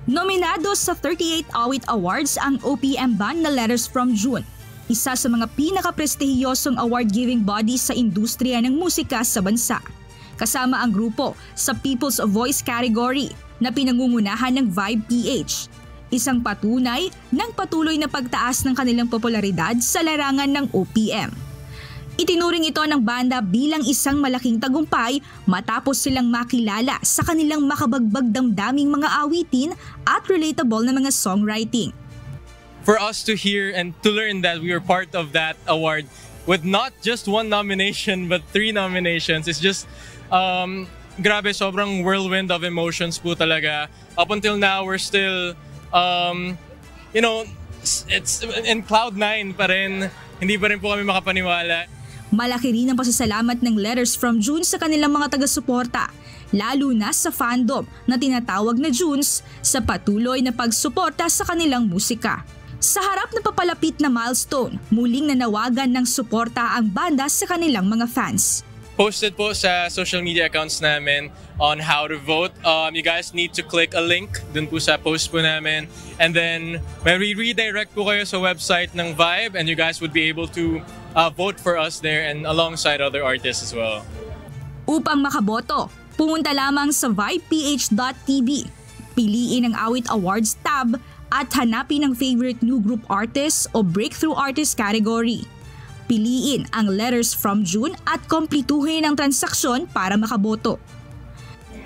Nominado sa 38 Awit Awards ang OPM band na Letters from June, isa sa mga pinaka-prestihiyosong award-giving bodies sa industriya ng musika sa bansa. Kasama ang grupo sa People's Voice category na pinangungunahan ng Vibe PH, isang patunay ng patuloy na pagtaas ng kanilang popularidad sa larangan ng OPM. Itinuring ito ng banda bilang isang malaking tagumpay matapos silang makilala sa kanilang makabagbag damdaming mga awitin at relatable na mga songwriting. For us to hear and to learn that we were part of that award with not just one nomination but 3 nominations is just grabe, sobrang whirlwind of emotions po talaga. Up until now, we're still, it's in cloud 9 pa rin. Hindi pa rin po kami makapaniwala. Malaki rin ang pasasalamat ng Letters from June sa kanilang mga taga-suporta, lalo na sa fandom na tinatawag na Junes sa patuloy na pagsuporta sa kanilang musika. Sa harap ng papalapit na milestone, muling nanawagan ng suporta ang banda sa kanilang mga fans. Posted po sa social media accounts namin on how to vote. You guys need to click a link dun po sa post po namin. And then, when we redirect po kayo sa website ng Vibe, and you guys would be able to vote for us there and alongside other artists as well. Upang makaboto, pumunta lamang sa vibeph.tv, piliin ang Awit Awards tab at hanapin ang favorite new group artist o breakthrough artist category. Piliin ang Letters from June at komplituhin ang transaksyon para makaboto.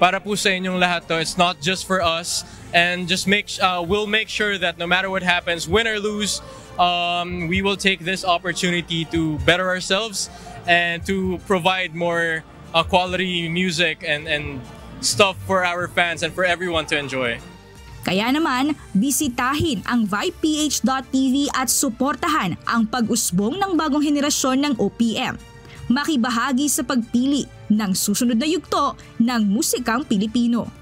Para po sa inyong lahat to, it's not just for us, and just we'll make sure that no matter what happens, win or lose, we will take this opportunity to better ourselves and to provide more quality music and stuff for our fans and for everyone to enjoy. Kaya naman, bisitahin ang vibeph.tv at suportahan ang pag-usbong ng bagong henerasyon ng OPM. Makibahagi sa pagpili ng susunod na yugto ng musikang Pilipino.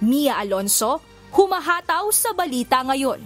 Mia Alonso, humahataw sa balita ngayon.